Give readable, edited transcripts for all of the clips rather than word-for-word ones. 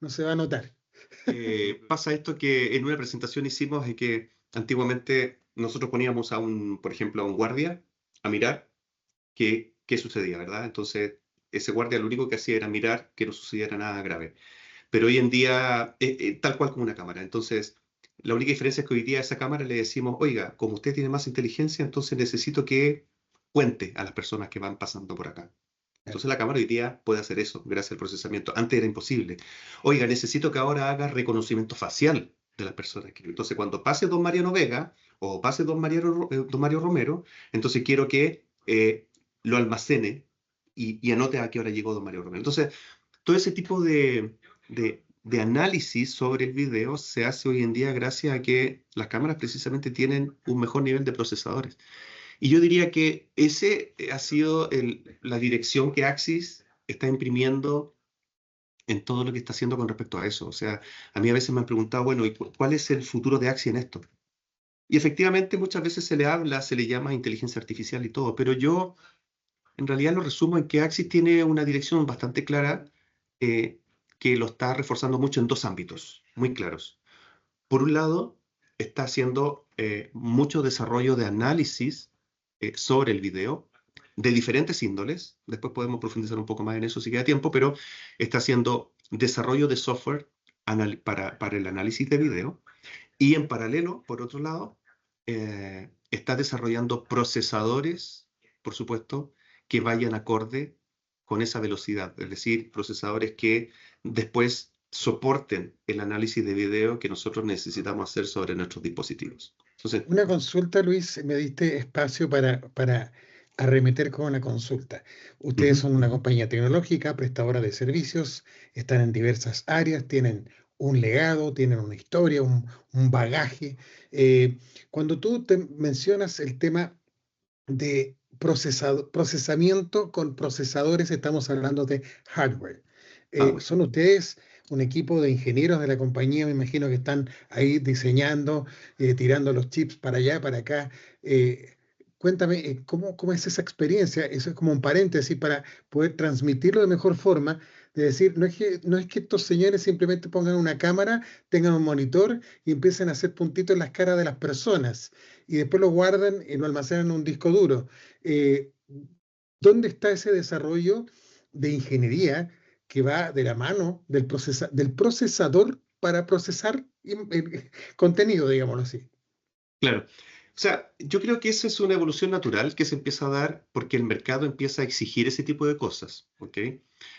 no se va a notar. Pasa esto que en una presentación hicimos de que antiguamente nosotros poníamos por ejemplo, a un guardia a mirar qué sucedía, ¿verdad? Entonces, ese guardia lo único que hacía era mirar que no sucediera nada grave. Pero hoy en día, tal cual como una cámara. Entonces, la única diferencia es que hoy día a esa cámara le decimos, oiga, como usted tiene más inteligencia, entonces necesito que cuente a las personas que van pasando por acá. Claro. Entonces la cámara hoy día puede hacer eso gracias al procesamiento. Antes era imposible. Oiga, necesito que ahora haga reconocimiento facial de las personas. Entonces cuando pase don Mariano Vega o pase don Mario Romero, entonces quiero que lo almacene y anote a qué hora llegó don Mario Romero. Entonces, todo ese tipo de análisis sobre el video se hace hoy en día gracias a que las cámaras precisamente tienen un mejor nivel de procesadores. Y yo diría que ese ha sido la dirección que Axis está imprimiendo en todo lo que está haciendo con respecto a eso. O sea, a mí a veces me han preguntado, bueno, ¿y cuál es el futuro de Axis en esto? Y efectivamente muchas veces se le habla, se le llama inteligencia artificial y todo, pero yo en realidad lo resumo en que Axis tiene una dirección bastante clara eh, que lo está reforzando mucho en dos ámbitos muy claros. Por un lado, está haciendo mucho desarrollo de análisis sobre el video de diferentes índoles. Después podemos profundizar un poco más en eso si queda tiempo, pero está haciendo desarrollo de software para el análisis de video. Y en paralelo, por otro lado, está desarrollando procesadores, por supuesto, que vayan acorde con esa velocidad, es decir, procesadores que después soporten el análisis de video que nosotros necesitamos hacer sobre nuestros dispositivos. Entonces, Una consulta, Luis, me diste espacio para arremeter con una consulta. Ustedes ujú, son una compañía tecnológica, prestadora de servicios, están en diversas áreas, tienen un legado, tienen una historia, un bagaje. Eh, Cuando tú te mencionas el tema de procesamiento con procesadores, estamos hablando de hardware. hardware. ¿Son ustedes un equipo de ingenieros de la compañía? Me imagino que están ahí diseñando, tirando los chips para allá, para acá. Cuéntame, ¿cómo es esa experiencia? Eso es como un paréntesis para poder transmitirlo de mejor forma. De decir, no es que estos señores simplemente pongan una cámara, tengan un monitor y empiecen a hacer puntitos en las caras de las personas y después lo guardan y lo almacenan en un disco duro. Eh, ¿Dónde está ese desarrollo de ingeniería que va de la mano del procesador para procesar contenido, digámoslo así? Claro. O sea, yo creo que esa es una evolución natural que se empieza a dar porque el mercado empieza a exigir ese tipo de cosas, ¿ok?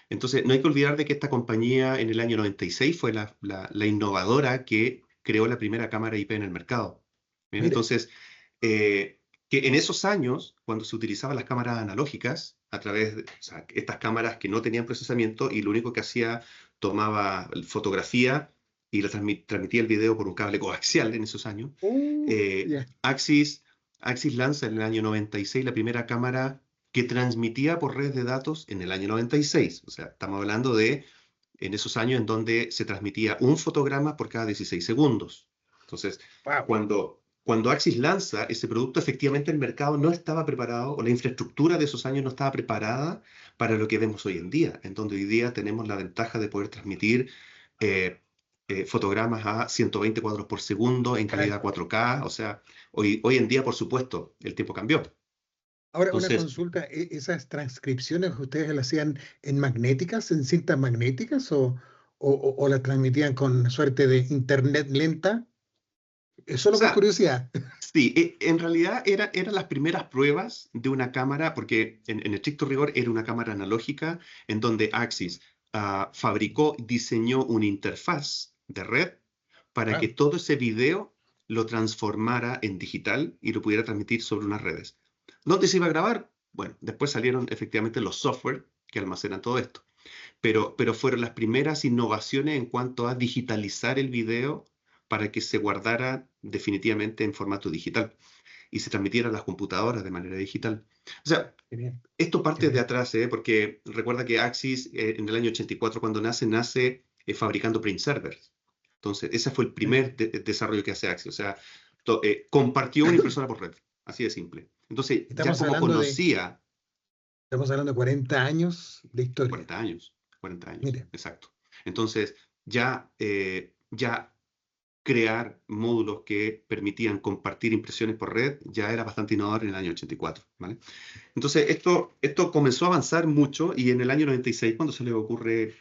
Entonces, no hay que olvidar de que esta compañía en el año 96 fue la innovadora que creó la primera cámara IP en el mercado. Bien, Mire, entonces, que en esos años, cuando se utilizaban las cámaras analógicas, a través de, o sea, estas cámaras que no tenían procesamiento y lo único que hacía, tomaba fotografía y la transmitía el video por un cable coaxial en esos años. Eh, ya. Axis, Axis lanza en el año 96 la primera cámara que transmitía por red de datos en el año 96. O sea, estamos hablando de en esos años en donde se transmitía un fotograma por cada 16 segundos. Entonces, Wow. cuando Axis lanza ese producto, efectivamente el mercado no estaba preparado, o la infraestructura de esos años no estaba preparada para lo que vemos hoy en día, en donde hoy día tenemos la ventaja de poder transmitir eh, fotogramas a 120 cuadros por segundo en calidad 4K. O sea, hoy en día, por supuesto, el tiempo cambió. Ahora, una Entonces, consulta, ¿esas transcripciones ustedes las hacían en magnéticas, en cintas magnéticas o las transmitían con suerte de internet lenta? Es o solo por sea, curiosidad. sí, en realidad eran las primeras pruebas de una cámara, porque en estricto rigor era una cámara analógica en donde Axis fabricó, diseñó una interfaz de red para que Wow. todo ese video lo transformara en digital y lo pudiera transmitir sobre unas redes. ¿Dónde se iba a grabar? Bueno, después salieron efectivamente los software que almacenan todo esto, pero fueron las primeras innovaciones en cuanto a digitalizar el video para que se guardara definitivamente en formato digital y se transmitiera a las computadoras de manera digital. O sea, Qué bien, esto qué parte de bien. atrás, porque recuerda que Axis en el año 84 cuando nace fabricando print servers. Entonces, ese fue el primer desarrollo que hace Axis. O sea, compartió una impresora por red, así de simple. Entonces, ya Estamos como hablando de, conocía estamos hablando de 40 años de historia. 40 años, 40 años, Mire, exacto. Entonces, ya crear módulos que permitían compartir impresiones por red ya era bastante innovador en el año 84, ¿vale? Entonces, esto comenzó a avanzar mucho y en el año 96, cuando se le ocurre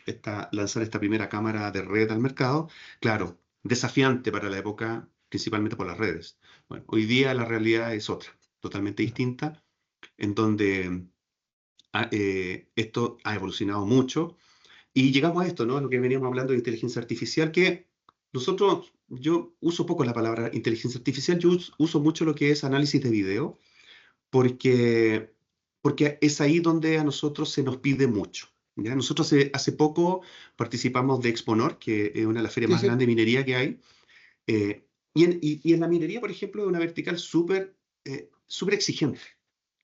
lanzar esta primera cámara de red al mercado, claro, desafiante para la época, principalmente por las redes. Bueno, hoy día la realidad es otra, totalmente distinta, en donde esto ha evolucionado mucho y llegamos a esto, ¿no? Lo que veníamos hablando de inteligencia artificial, que yo uso poco la palabra inteligencia artificial, yo uso mucho lo que es análisis de video, porque, porque es ahí donde a nosotros se nos pide mucho. ¿Ya? Nosotros hace poco participamos de Exponor, que es una de las ferias Sí, más sí. grandes de minería que hay, y en la minería, por ejemplo, es una vertical súper exigente.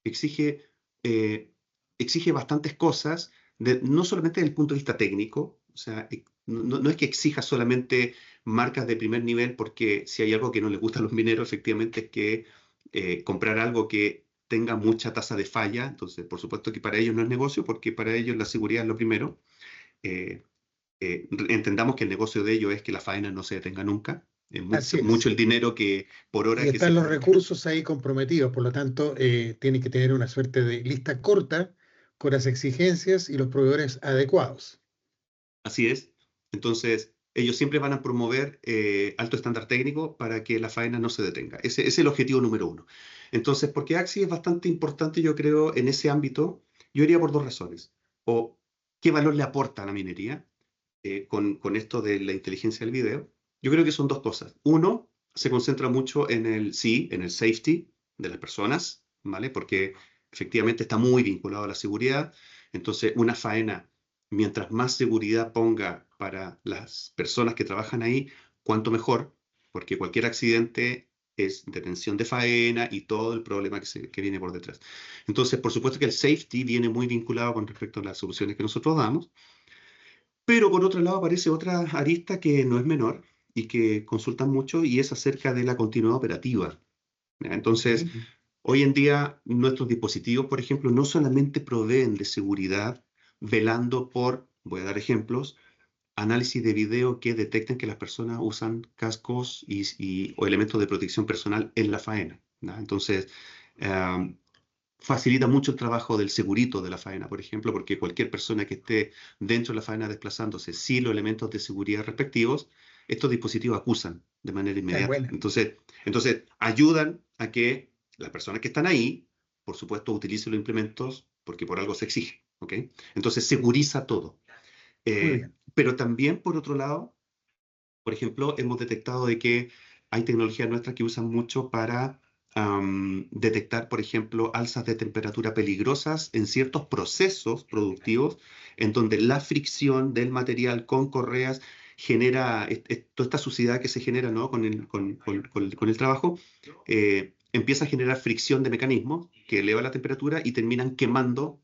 Exige, eh, exige bastantes cosas, no solamente desde el punto de vista técnico, o sea, no es que exija solamente marcas de primer nivel, porque si hay algo que no les gusta a los mineros, efectivamente, es que comprar algo que tenga mucha tasa de falla. Entonces, por supuesto que para ellos no es negocio, porque para ellos la seguridad es lo primero. Eh, Entendamos que el negocio de ellos es que la faena no se detenga nunca. Es Así mucho es. el dinero que por Y hora que se están los fabrica. recursos ahí comprometidos, por lo tanto, tienen que tener una suerte de lista corta con las exigencias y los proveedores adecuados. Así es. Entonces, ellos siempre van a promover alto estándar técnico para que la faena no se detenga. Ese es el objetivo número uno. Entonces, porque Axi es bastante importante, yo creo, en ese ámbito, yo iría por dos razones. O qué valor le aporta a la minería con esto de la inteligencia del video. Yo creo que son dos cosas. Uno, se concentra mucho en el safety de las personas, ¿vale? Porque efectivamente está muy vinculado a la seguridad. Entonces, una faena, mientras más seguridad ponga para las personas que trabajan ahí, cuanto mejor, porque cualquier accidente es detención de faena y todo el problema que viene por detrás. Entonces, por supuesto que el safety viene muy vinculado con respecto a las soluciones que nosotros damos, pero por otro lado aparece otra arista que no es menor y que consultan mucho y es acerca de la continuidad operativa. ¿Ya? Entonces, Sí. hoy en día nuestros dispositivos, por ejemplo, no solamente proveen de seguridad velando por, voy a dar ejemplos, análisis de video que detecten que las personas usan cascos o elementos de protección personal en la faena. ¿Ya? Entonces, eh, facilita mucho el trabajo del segurito de la faena, por ejemplo, porque cualquier persona que esté dentro de la faena desplazándose sin los elementos de seguridad respectivos, estos dispositivos acusan de manera Ah, inmediata. bueno. Entonces ayudan a que las personas que están ahí, por supuesto, utilicen los implementos porque por algo se exige, ¿ok? Entonces seguriza todo. Muy bien. Pero también, por otro lado, por ejemplo, hemos detectado de que hay tecnologías nuestras que usan mucho para detectar, por ejemplo, alzas de temperatura peligrosas en ciertos procesos productivos, en donde la fricción del material con correas genera toda esta suciedad que se genera, ¿no? con el trabajo, empieza a generar fricción de mecanismos que eleva la temperatura y terminan quemando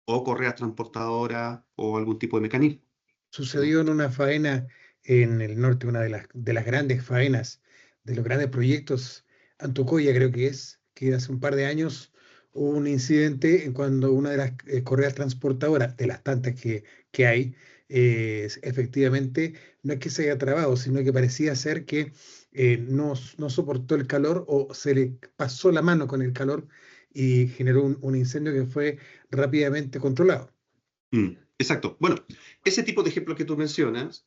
o correas transportadoras o algún tipo de mecanismo. ¿Ya? Sucedió en una faena en el norte, una de las grandes faenas, de los grandes proyectos, Antucoya creo que hace un par de años hubo un incidente en cuando una de las correas transportadoras, de las tantas que hay, efectivamente no es que se haya trabado, sino que parecía ser que no soportó el calor o se le pasó la mano con el calor y generó un incendio que fue rápidamente controlado. Exacto. Bueno, ese tipo de ejemplo que tú mencionas,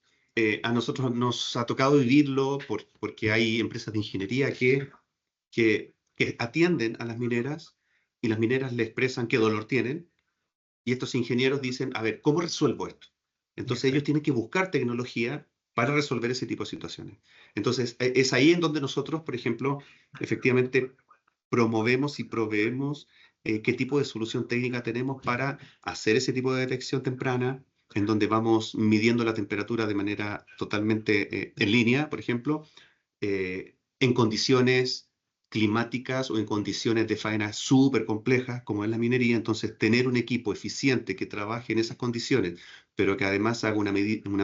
a nosotros nos ha tocado vivirlo porque hay empresas de ingeniería que atienden a las mineras y las mineras le expresan qué dolor tienen y estos ingenieros dicen, a ver, ¿cómo resuelvo esto? Entonces ellos Exacto. tienen que buscar tecnología para resolver ese tipo de situaciones. Entonces es ahí en donde nosotros, por ejemplo, efectivamente promovemos y proveemos qué tipo de solución técnica tenemos para hacer ese tipo de detección temprana, en donde vamos midiendo la temperatura de manera totalmente en línea, por ejemplo, en condiciones climáticas o en condiciones de faena súper complejas como es la minería. Entonces, tener un equipo eficiente que trabaje en esas condiciones, pero que además haga una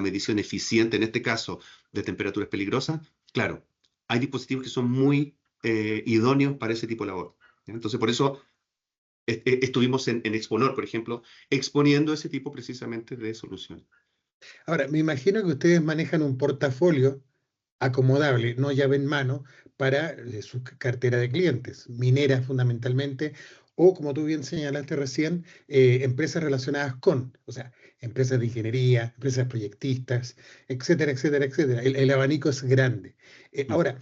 medición eficiente, en este caso, de temperaturas peligrosas, claro, hay dispositivos que son muy idóneos para ese tipo de labor. ¿Ya? Entonces, por eso estuvimos en Exponor, por ejemplo, exponiendo ese tipo precisamente de soluciones. Ahora, me imagino que ustedes manejan un portafolio acomodable, no llave en mano, para su cartera de clientes, mineras fundamentalmente, o como tú bien señalaste recién, empresas relacionadas con, o sea, empresas de ingeniería, empresas proyectistas, etcétera, etcétera, etcétera. El abanico es grande. Mm. Ahora,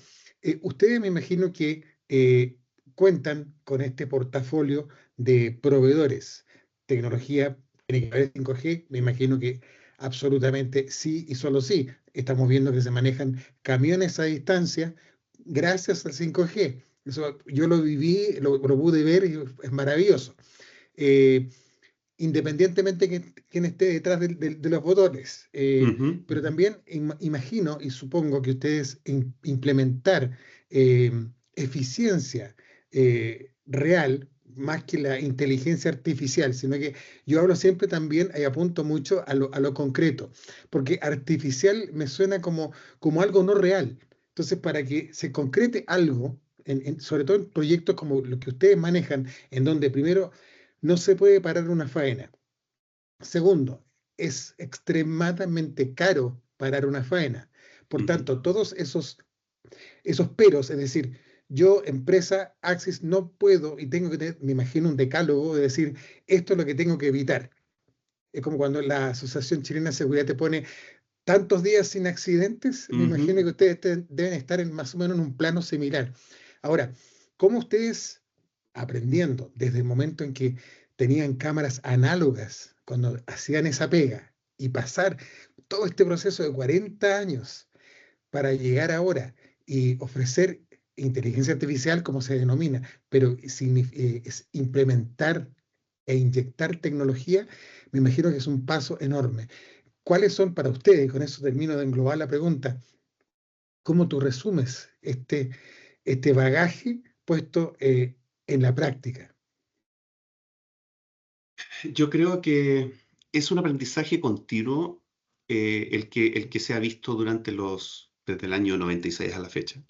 ustedes me imagino que cuentan con este portafolio de proveedores. Tecnología tiene que haber 5G, me imagino que absolutamente sí y solo sí. Estamos viendo que se manejan camiones a distancia gracias al 5G. Eso yo lo viví, lo pude ver y es maravilloso. Eh, Independientemente de quién esté detrás de los botones. Ujú. Pero también imagino y supongo que ustedes implementar eh, eficiencia real, más que la inteligencia artificial, sino que yo hablo siempre también y apunto mucho a lo concreto, porque artificial me suena como algo no real. Entonces, para que se concrete algo, sobre todo en proyectos como los que ustedes manejan, en donde primero no se puede parar una faena. Segundo, es extremadamente caro parar una faena. Por Ujú. tanto, todos esos peros, es decir, yo, empresa Axis, no puedo y tengo que tener, me imagino, un decálogo de decir, esto es lo que tengo que evitar. Es como cuando la Asociación Chilena de Seguridad te pone tantos días sin accidentes, me imagino Ujú. que ustedes deben estar más o menos en un plano similar. Ahora, ¿cómo ustedes, aprendiendo desde el momento en que tenían cámaras análogas, cuando hacían esa pega, y pasar todo este proceso de 40 años para llegar ahora y ofrecer inteligencia artificial, como se denomina, pero es implementar e inyectar tecnología, me imagino que es un paso enorme. ¿Cuáles son para ustedes, con eso termino de englobar la pregunta, cómo tú resumes este bagaje puesto en la práctica? Yo creo que es un aprendizaje continuo el que se ha visto desde el año 96 a la fecha.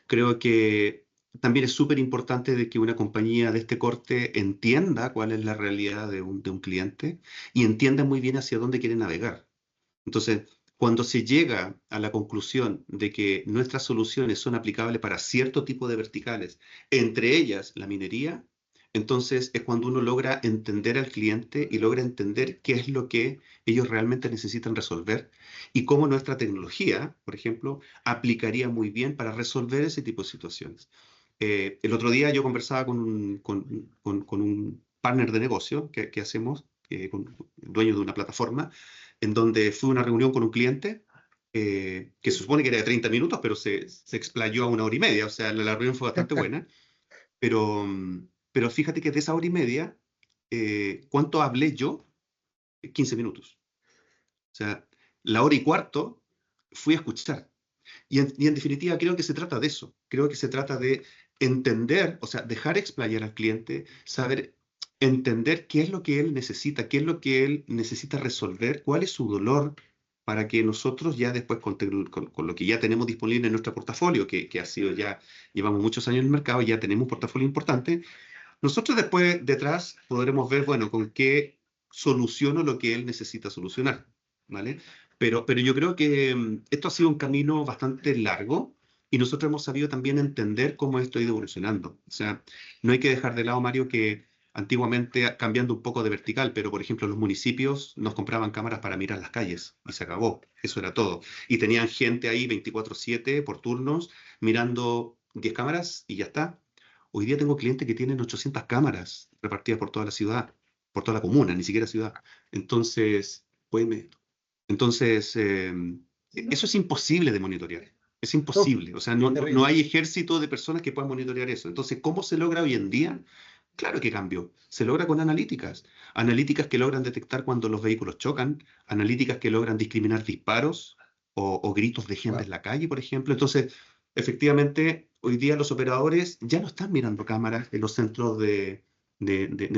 Creo que también es súper importante de que una compañía de este corte entienda cuál es la realidad de un cliente y entienda muy bien hacia dónde quiere navegar. Entonces, cuando se llega a la conclusión de que nuestras soluciones son aplicables para cierto tipo de verticales, entre ellas la minería, entonces es cuando uno logra entender al cliente y logra entender qué es lo que ellos realmente necesitan resolver y cómo nuestra tecnología, por ejemplo, aplicaría muy bien para resolver ese tipo de situaciones. El otro día yo conversaba con un partner de negocio que hacemos, con el dueño de una plataforma, en donde fue una reunión con un cliente que se supone que era de 30 minutos, pero se explayó a 1 hora y media, o sea, la reunión fue bastante buena, pero fíjate que de esa hora y media, ¿cuánto hablé yo? 15 minutos. O sea, la hora y cuarto fui a escuchar. Y en definitiva creo que se trata de eso. Creo que se trata de entender, o sea, dejar explayar al cliente, saber entender qué es lo que él necesita, qué es lo que él necesita resolver, cuál es su dolor, para que nosotros ya después con lo que ya tenemos disponible en nuestro portafolio, que ha sido ya, llevamos muchos años en el mercado, ya tenemos un portafolio importante, nosotros después detrás podremos ver, bueno, con qué soluciono lo que él necesita solucionar, ¿vale? Pero yo creo que esto ha sido un camino bastante largo y nosotros hemos sabido también entender cómo esto ha ido evolucionando. O sea, no hay que dejar de lado, Mario, que antiguamente, cambiando un poco de vertical, pero por ejemplo los municipios nos compraban cámaras para mirar las calles y se acabó. Eso era todo. Y tenían gente ahí 24/7 por turnos mirando 10 cámaras y ya está. Hoy día tengo clientes que tienen 800 cámaras repartidas por toda la ciudad, por toda la comuna, ni siquiera ciudad. Entonces, pues, entonces eso es imposible de monitorear. Es Oh, imposible. O sea, no terrible. hay ejército de personas que puedan monitorear eso. Entonces, ¿cómo se logra hoy en día? Claro que cambió. Se logra con analíticas. Analíticas que logran detectar cuando los vehículos chocan, analíticas que logran discriminar disparos o gritos de gente en Wow. la calle, por ejemplo. Entonces, efectivamente, hoy día los operadores ya no están mirando cámaras en los centros de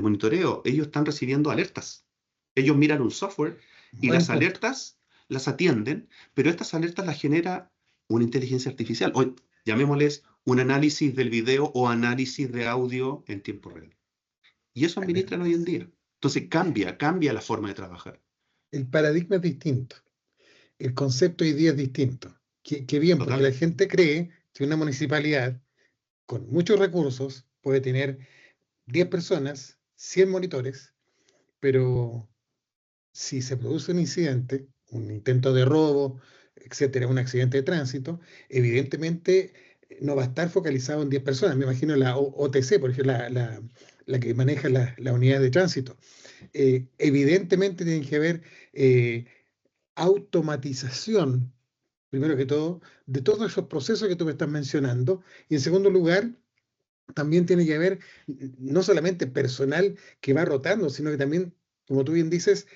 monitoreo. Ellos están recibiendo alertas. Ellos miran un software y Buen las punto. alertas las atienden, pero estas alertas las genera una inteligencia artificial. O llamémosles un análisis del video o análisis de audio en tiempo real. Y eso A ver, administran hoy en día. Entonces cambia la forma de trabajar. El paradigma es distinto, el concepto hoy día es distinto. Qué bien, porque la Total. gente cree que una municipalidad con muchos recursos puede tener 10 personas, 100 monitores, pero si se produce un incidente, un intento de robo, etcétera, un accidente de tránsito, evidentemente no va a estar focalizado en 10 personas. Me imagino la OTC, por ejemplo, la que maneja la unidad de tránsito. Evidentemente tienen que haber eh, automatización, primero que todo, de todos esos procesos que tú me estás mencionando. Y en segundo lugar, también tiene que haber no solamente personal que va rotando, sino que también, como tú bien dices,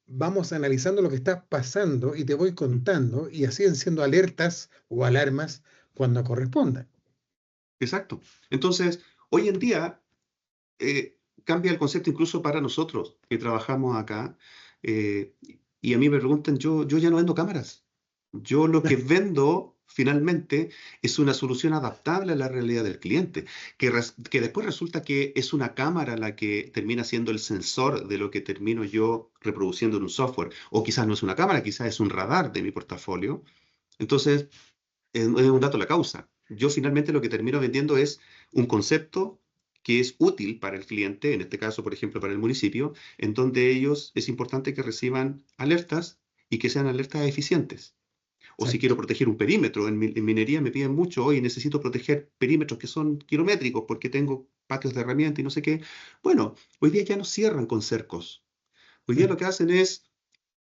vamos analizando lo que está pasando y te voy contando y así siendo alertas o alarmas cuando correspondan. Exacto. Entonces, hoy en día cambia el concepto incluso para nosotros que trabajamos acá. eh, y a mí me preguntan, yo ya no vendo cámaras. Yo lo que vendo finalmente es una solución adaptable a la realidad del cliente, que después resulta que es una cámara la que termina siendo el sensor de lo que termino yo reproduciendo en un software. O quizás no es una cámara, quizás es un radar de mi portafolio. Entonces, es un dato la causa. Yo finalmente lo que termino vendiendo es un concepto que es útil para el cliente, en este caso, por ejemplo, para el municipio, en donde ellos es importante que reciban alertas y que sean alertas eficientes. O si quiero Exacto. proteger un perímetro, en minería me piden mucho, hoy necesito proteger perímetros que son kilométricos porque tengo patios de herramienta y no sé qué. Bueno, hoy día ya no cierran con cercos. Hoy día lo que hacen es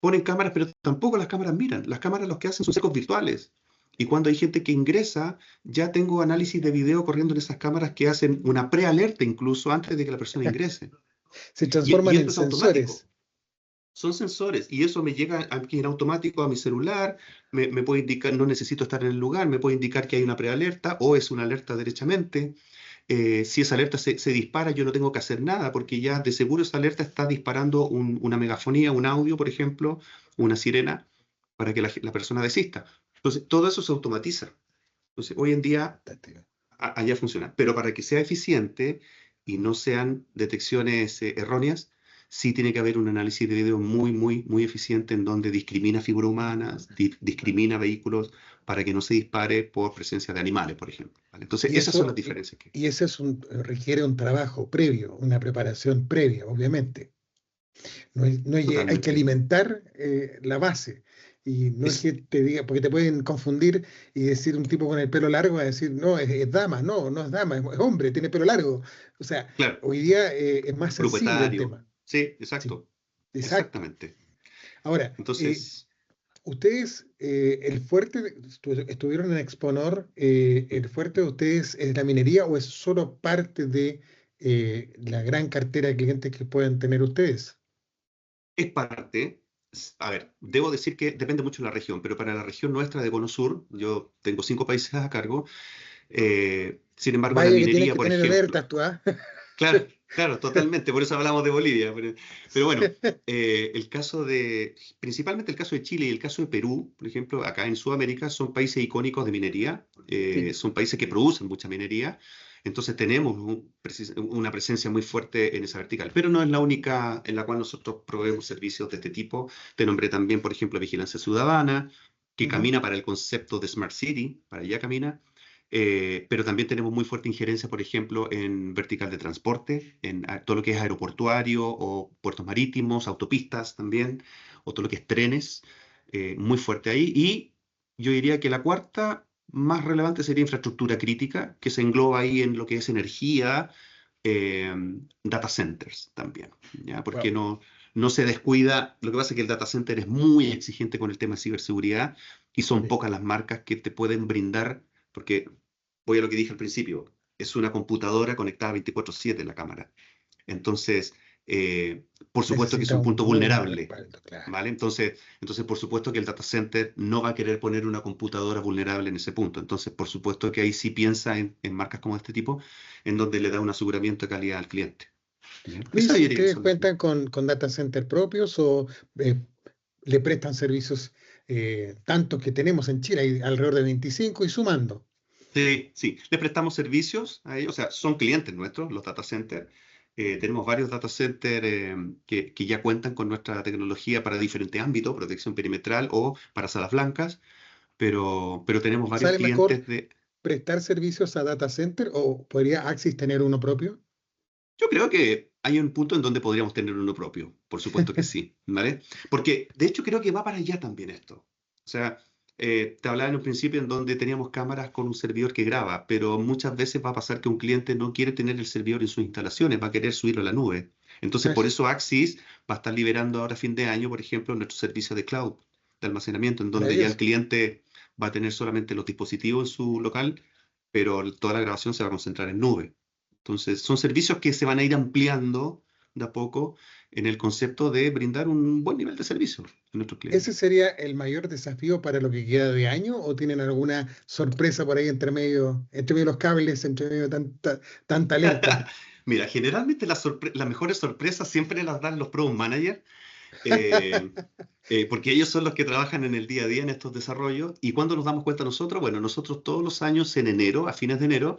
ponen cámaras, pero tampoco las cámaras miran. Las cámaras lo que hacen son cercos virtuales. Y cuando hay gente que ingresa, ya tengo análisis de video corriendo en esas cámaras que hacen una prealerta incluso antes de que la persona ingrese. Se Y transforman en esto es automático. sensores. Son sensores y eso me llega aquí en automático a mi celular, me puede indicar, no necesito estar en el lugar, me puede indicar que hay una prealerta o es una alerta derechamente. Si esa alerta se dispara, yo no tengo que hacer nada porque ya de seguro esa alerta está disparando una megafonía, un audio, por ejemplo, una sirena, para que la persona desista. Entonces, todo eso se automatiza. Entonces, hoy en día Fantástico. allá funciona. Pero para que sea eficiente y no sean detecciones erróneas, sí tiene que haber un análisis de video muy, muy, muy eficiente en donde discrimina figuras humanas, discrimina vehículos para que no se dispare por presencia de animales, por ejemplo. ¿Vale? Entonces, Y esas son eso, las diferencias que... y eso requiere un trabajo previo, una preparación previa, obviamente. Hay que Totalmente. alimentar la base. Y no es Es, que te diga, porque te pueden confundir y decir un tipo con el pelo largo, a decir, no, es dama, no, no es dama, es hombre, tiene pelo largo. O sea, claro, hoy día es más grupo sensible el etario. tema. Sí, Sí, exacto. exacto. Exactamente. Ahora, Entonces, ustedes, el fuerte, estuvieron en Exponor, ¿el fuerte de ustedes es la minería o es solo parte de la gran cartera de clientes que pueden tener ustedes? es parte. A ver, debo decir que depende mucho de la región, pero para la región nuestra de Cono Sur, yo tengo 5 países a cargo. Sin embargo, la Vaya que tienes minería, que por tener ejemplo, alertas tú, ¿ah? claro, claro, totalmente, por eso hablamos de Bolivia. Pero bueno, el caso principalmente el caso de Chile y el caso de Perú, por ejemplo, acá en Sudamérica, son países icónicos de minería, Sí, son países que producen mucha minería, entonces tenemos una presencia muy fuerte en esa vertical, pero no es la única en la cual nosotros proveemos servicios de este tipo. Te nombré también, por ejemplo, Vigilancia Ciudadana, que ujú, camina para el concepto de Smart City, para allá camina. Pero también tenemos muy fuerte injerencia, por ejemplo, en vertical de transporte, en todo lo que es aeroportuario o puertos marítimos, autopistas también, o todo lo que es trenes, muy fuerte ahí. Y yo diría que la cuarta más relevante sería infraestructura crítica, que se engloba ahí en lo que es energía, eh, data centers también, ¿ya? Porque wow, no se descuida. Lo que pasa es que el data center es muy exigente con el tema de ciberseguridad y son sí, pocas las marcas que te pueden brindar, porque voy a lo que dije al principio, es una computadora conectada 24/7 en la cámara. Entonces, por supuesto que es necesita un un punto muy buen vulnerable, respaldo, claro. ¿vale? Entonces, por supuesto que el data center no va a querer poner una computadora vulnerable en ese punto. Entonces, por supuesto que ahí sí piensa en marcas como este tipo, en donde le da un aseguramiento de calidad al cliente. ¿Ya? Esa Luis, yo diría que ¿ustedes son las... cuentan con data center propios o eh, le prestan servicios tantos que tenemos en Chile, hay alrededor de 25 y sumando? Sí, sí, les prestamos servicios a ellos, o sea, son clientes nuestros, los data centers. Tenemos varios data centers que ya cuentan con nuestra tecnología para diferentes ámbitos, protección perimetral o para salas blancas, pero tenemos varios ¿Sale mejor clientes de... prestar servicios a data center o podría Axis tener uno propio? Yo creo que hay un punto en donde podríamos tener uno propio, por supuesto que sí, ¿vale? Porque de hecho creo que va para allá también esto. O sea, te hablaba en un principio en donde teníamos cámaras con un servidor que graba, pero muchas veces va a pasar que un cliente no quiere tener el servidor en sus instalaciones, va a querer subirlo a la nube. Entonces, por Claro, eso Axis va a estar liberando ahora a fin de año, por ejemplo, nuestro servicio de cloud, de almacenamiento, en donde ya el maravilloso. cliente va a tener solamente los dispositivos en su local, pero toda la grabación se va a concentrar en nube. Entonces, son servicios que se van a ir ampliando de a poco en el concepto de brindar un buen nivel de servicio a nuestros clientes. ¿Ese sería el mayor desafío para lo que queda de año o tienen alguna sorpresa por ahí entre medio de los cables, entre medio de tanta lenta? Mira, generalmente las mejores sorpresas siempre las dan los product managers, eh, porque ellos son los que trabajan en el día a día en estos desarrollos. ¿Y cuando nos damos cuenta nosotros? Bueno, nosotros todos los años en enero, a fines de enero,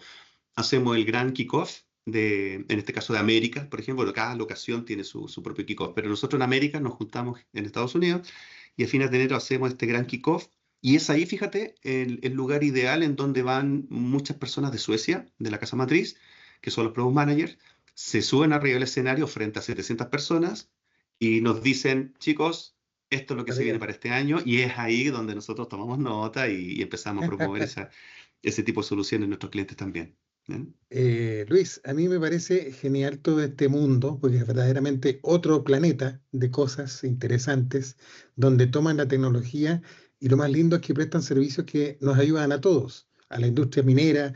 hacemos el gran kickoff en este caso de América, por ejemplo. Bueno, cada locación tiene su propio kickoff, pero nosotros en América nos juntamos en Estados Unidos y a fines de enero hacemos este gran kickoff. Y es ahí, fíjate, el lugar ideal en donde van muchas personas de Suecia, de la casa matriz, que son los product managers, se suben arriba del escenario frente a 700 personas y nos dicen, chicos, esto es lo que Para se viene allá. para este año, y es ahí donde nosotros tomamos nota y empezamos a promover ese tipo de soluciones en nuestros clientes también. ¿Bien? Luis, a mí me parece genial todo este mundo, porque es verdaderamente otro planeta de cosas interesantes, donde toman la tecnología y lo más lindo es que prestan servicios que nos ayudan a todos, a la industria minera,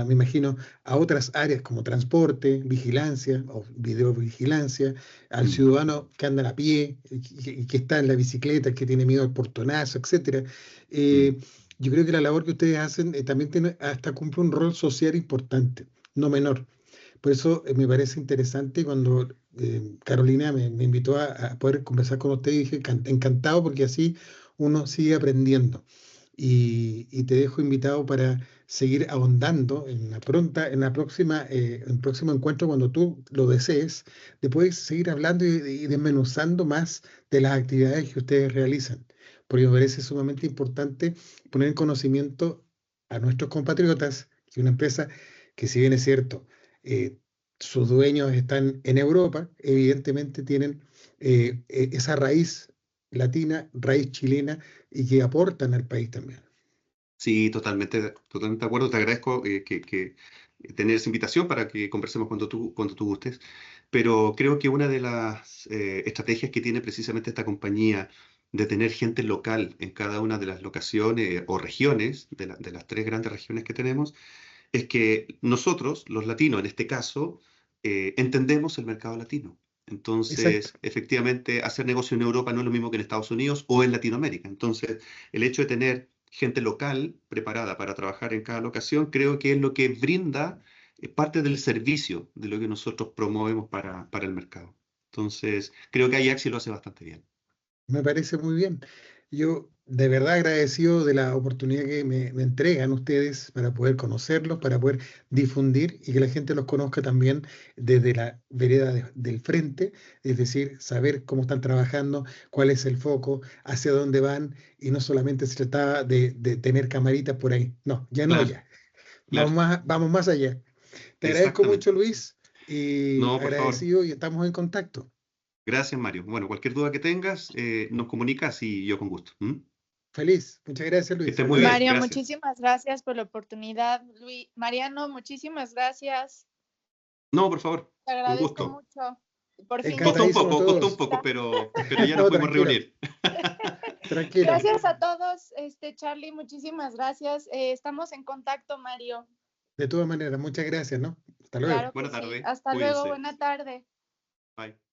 me imagino, a otras áreas como transporte, vigilancia o videovigilancia, al Mm, ciudadano que anda a pie, y que está en la bicicleta, que tiene miedo al portonazo, etcétera. mm. Eh, yo creo que la labor que ustedes hacen también tiene, hasta cumple un rol social importante, no menor. Por eso me parece interesante cuando Carolina me invitó a poder conversar con usted y dije encantado porque así uno sigue aprendiendo. Y te dejo invitado para seguir ahondando en la próxima, en el próximo encuentro cuando tú lo desees, de poder seguir hablando y desmenuzando más de las actividades que ustedes realizan. Porque me parece sumamente importante poner en conocimiento a nuestros compatriotas que una empresa que si bien es cierto, eh, sus dueños están en Europa, evidentemente tienen esa raíz latina, raíz chilena y que aportan al país también. Sí, totalmente, totalmente de acuerdo. Te agradezco que tener esa invitación para que conversemos cuando tú gustes. Pero creo que una de las estrategias que tiene precisamente esta compañía de tener gente local en cada una de las locaciones o regiones, de las tres grandes regiones que tenemos, es que nosotros, los latinos en este caso, entendemos el mercado latino. Exacto. Entonces, efectivamente, hacer negocio en Europa no es lo mismo que en Estados Unidos o en Latinoamérica. Entonces, el hecho de tener gente local preparada para trabajar en cada locación, creo que es lo que brinda parte del servicio de lo que nosotros promovemos para el mercado. Entonces, creo que Ajax lo hace bastante bien. Me parece muy bien. Yo de verdad agradecido de la oportunidad que me entregan ustedes para poder conocerlos, para poder difundir y que la gente los conozca también desde la vereda del frente, es decir, saber cómo están trabajando, cuál es el foco, hacia dónde van y no solamente se trataba de tener camaritas por ahí. No, ya no, Claro, ya. claro, Vamos más allá. Te agradezco mucho, exactamente. Luis, y No, por favor. agradecido y estamos en contacto. Gracias, Mario. Bueno, cualquier duda que tengas, nos comunicas y yo con gusto. ¿Mm? Feliz. Muchas gracias, Que Luis. estés muy bien. Abrazo. Mario, Gracias. muchísimas gracias por la oportunidad. Luis, Mariano, muchísimas gracias. No, por favor, Te un agradezco gusto. mucho. Por fin ya Encantadísimo Costó un todos. poco, pero ya nos No, pudimos tranquilo, reunir. tranquilo. Gracias a todos, Charlie, muchísimas gracias. Estamos en contacto, Mario. De todas maneras, muchas gracias, ¿no? Hasta luego. Claro que Buena sí. tarde, Hasta luego, cuídense. buena tarde. Bye.